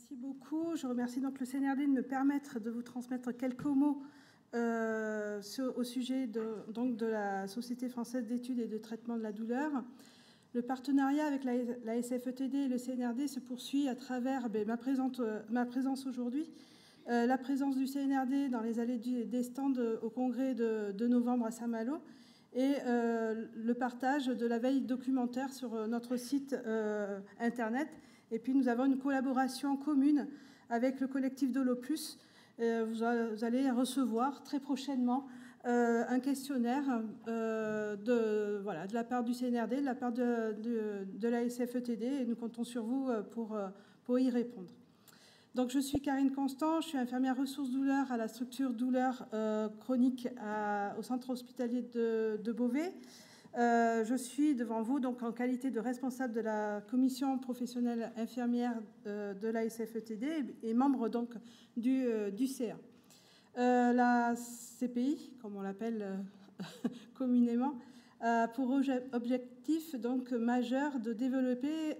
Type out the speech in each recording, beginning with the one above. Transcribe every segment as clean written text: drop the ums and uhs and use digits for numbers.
Merci beaucoup. Je remercie donc le CNRD de me permettre de vous transmettre quelques mots au sujet de la Société française d'études et de traitement de la douleur. Le partenariat avec la SFETD et le CNRD se poursuit à travers ma présence aujourd'hui, la présence du CNRD dans les allées des stands au congrès de novembre à Saint-Malo et le partage de la veille documentaire sur notre site Internet. Et puis nous avons une collaboration commune avec le collectif d'Holopus. Vous allez recevoir très prochainement un questionnaire de la part du CNRD, de la part de la SFETD, et nous comptons sur vous pour y répondre. Donc, je suis Karine Constant, je suis infirmière ressources douleurs à la structure douleur chronique au centre hospitalier de Beauvais. Je suis devant vous donc en qualité de responsable de la commission professionnelle infirmière de la SFETD et membre donc du CA. La CPI, comme on l'appelle communément, a pour objectif donc majeur de développer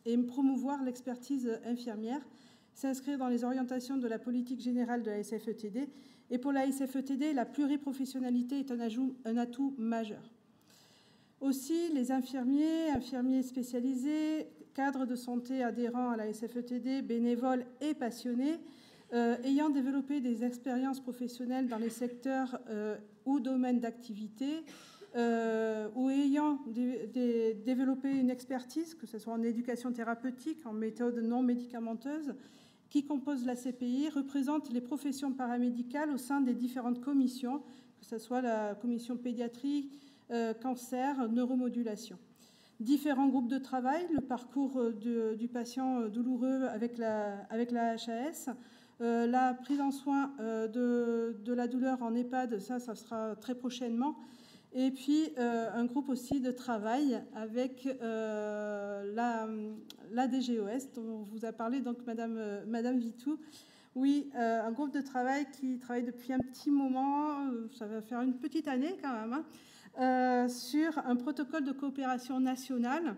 et promouvoir l'expertise infirmière, s'inscrire dans les orientations de la politique générale de la SFETD. Et pour la SFETD, la pluriprofessionnalité est un atout majeur. Aussi, les infirmiers spécialisés, cadres de santé adhérents à la SFETD, bénévoles et passionnés, ayant développé des expériences professionnelles dans les secteurs ou domaines d'activité, ou ayant développé une expertise, que ce soit en éducation thérapeutique, en méthode non médicamenteuse, qui composent la CPI, représentent les professions paramédicales au sein des différentes commissions, que ce soit la commission pédiatrie, cancer, neuromodulation. Différents groupes de travail, le parcours du patient douloureux avec la HAS, la prise en soin de la douleur en EHPAD, ça sera très prochainement. Et puis, un groupe aussi de travail avec la DGOS, dont vous a parlé donc Madame Vitou. Oui, un groupe de travail qui travaille depuis un petit moment, ça va faire une petite année quand même, sur un protocole de coopération nationale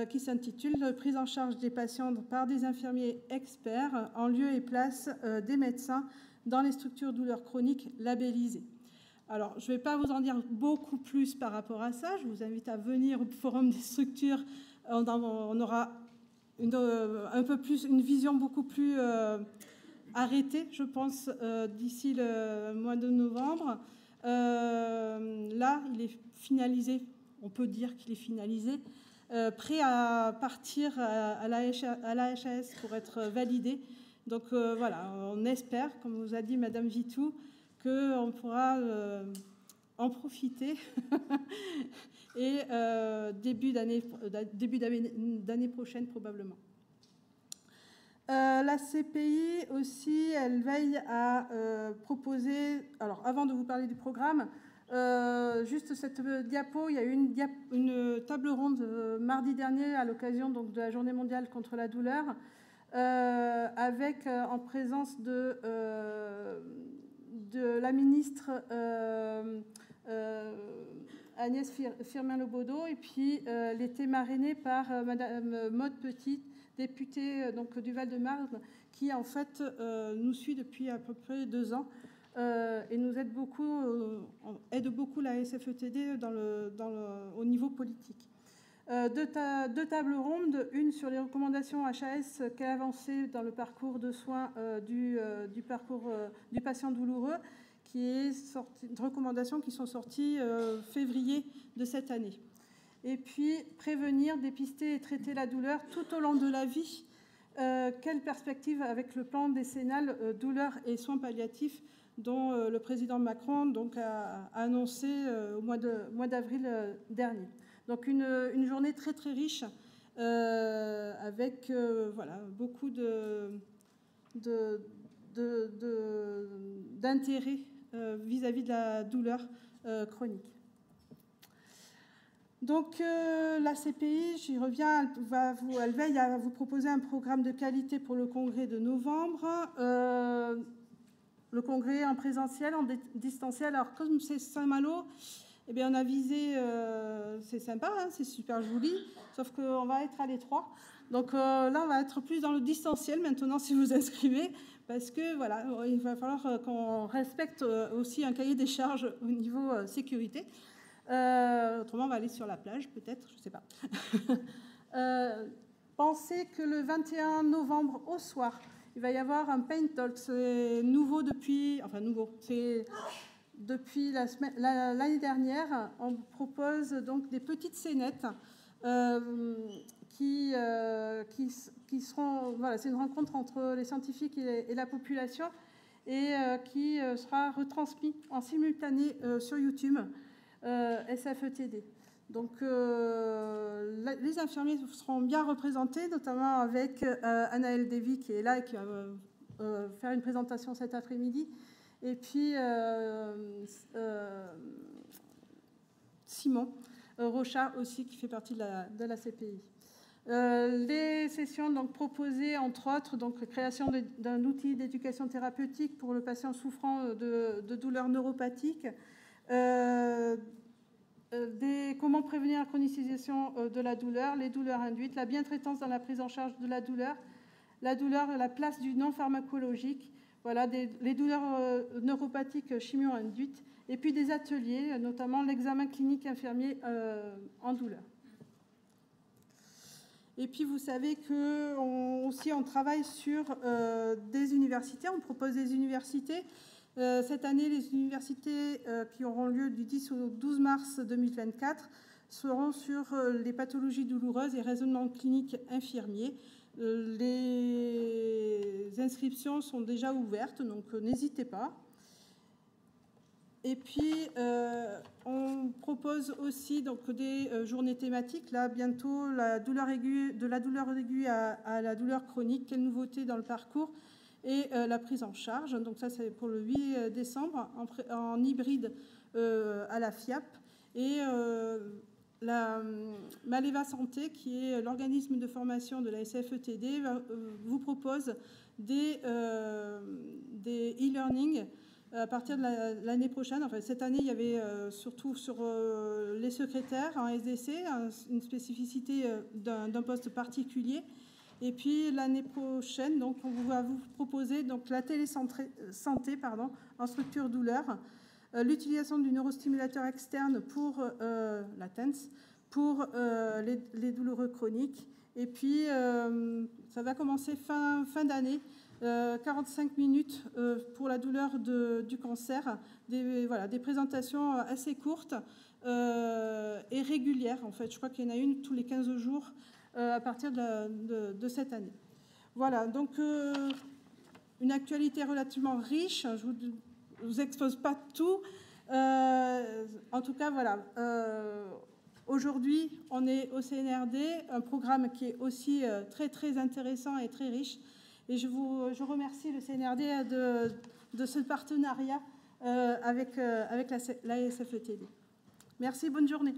qui s'intitule « Prise en charge des patients par des infirmiers experts en lieu et place des médecins dans les structures douleurs chroniques labellisées ». Alors, je ne vais pas vous en dire beaucoup plus par rapport à ça. Je vous invite à venir au Forum des structures. On aura une vision beaucoup plus arrêtée, je pense, d'ici le mois de novembre. Là, il est finalisé. On peut dire qu'il est finalisé. Prêt à partir à la HAS pour être validé. Donc, voilà, on espère, comme vous a dit Madame Vitou, qu'on pourra en profiter et début d'année prochaine probablement. La CPI aussi, elle veille à proposer, alors avant de vous parler du programme, juste cette diapo, il y a eu une table ronde mardi dernier à l'occasion donc de la Journée mondiale contre la douleur, avec en présence de la ministre Agnès Firmin-Lebaudot, et puis elle était marrainée par Madame Maude Petit, députée donc, du Val-de-Marne, qui en fait nous suit depuis à peu près 2 ans et nous aide beaucoup la SFETD au niveau politique. Deux tables rondes, une sur les recommandations HAS qu'a avancé dans le parcours de soins du patient douloureux, qui est recommandations qui sont sorties février de cette année. Et puis, prévenir, dépister et traiter la douleur tout au long de la vie. Quelle perspective avec le plan décennal douleur et soins palliatifs dont le président Macron donc, a annoncé au mois d'avril dernier. Donc une journée très très riche avec voilà, beaucoup d'intérêt vis-à-vis de la douleur chronique. Donc la CPI, j'y reviens, elle veille à vous proposer un programme de qualité pour le congrès de novembre. Le congrès en présentiel, en distanciel. Alors comme c'est Saint-Malo, eh bien, on a visé, c'est sympa, hein, c'est super joli, sauf qu'on va être à l'étroit. Donc là, on va être plus dans le distanciel maintenant si vous inscrivez, parce que voilà, il va falloir qu'on respecte aussi un cahier des charges au niveau sécurité. Autrement, on va aller sur la plage, peut-être, je ne sais pas. Pensez que le 21 novembre au soir, il va y avoir un Paint Talk. C'est nouveau depuis... Enfin, nouveau. C'est depuis l'année dernière. On propose donc des petites scénettes qui seront... Voilà, c'est une rencontre entre les scientifiques et la population et qui sera retransmis en simultané sur YouTube, SFETD. Donc, les infirmiers seront bien représentés, notamment avec Anaëlle Davy qui est là et qui va faire une présentation cet après-midi. Et puis, Simon Rochat aussi, qui fait partie de la CPI. Les sessions donc, proposées, entre autres, donc, création d'un outil d'éducation thérapeutique pour le patient souffrant de douleurs neuropathiques, comment prévenir la chronicisation de la douleur, les douleurs induites, la bientraitance dans la prise en charge de la douleur, la place du non-pharmacologique, voilà, les douleurs neuropathiques chimio-induites, et puis des ateliers, notamment l'examen clinique infirmier en douleur. Et puis vous savez qu'on travaille sur des universités, on propose des universités. Cette année, les universités qui auront lieu du 10 au 12 mars 2024 seront sur les pathologies douloureuses et raisonnement clinique infirmier. Les inscriptions sont déjà ouvertes, donc n'hésitez pas. Et puis, on propose aussi donc, des journées thématiques. Là, bientôt, de la douleur aiguë à la douleur chronique. Quelle nouveauté dans le parcours et la prise en charge. Donc ça, c'est pour le 8 décembre, en hybride à la FIAP. Et la Maleva Santé, qui est l'organisme de formation de la SFETD, vous propose des e-learning à partir de l'année prochaine. Enfin, cette année, il y avait surtout sur les secrétaires en SDC, une spécificité d'un poste particulier. Et puis l'année prochaine, donc, on va vous proposer donc, la télésanté en structure douleur, l'utilisation du neurostimulateur externe pour la TENS, pour les douloureux chroniques. Et puis, ça va commencer fin d'année, 45 minutes pour la douleur du cancer, des présentations assez courtes et régulières. En fait, je crois qu'il y en a une tous les 15 jours à partir de cette année. Voilà, donc une actualité relativement riche. Je ne vous expose pas tout. En tout cas, voilà. Aujourd'hui, on est au CNRD, un programme qui est aussi très, très intéressant et très riche. Et je remercie le CNRD de ce partenariat avec la SFETD. Merci, bonne journée.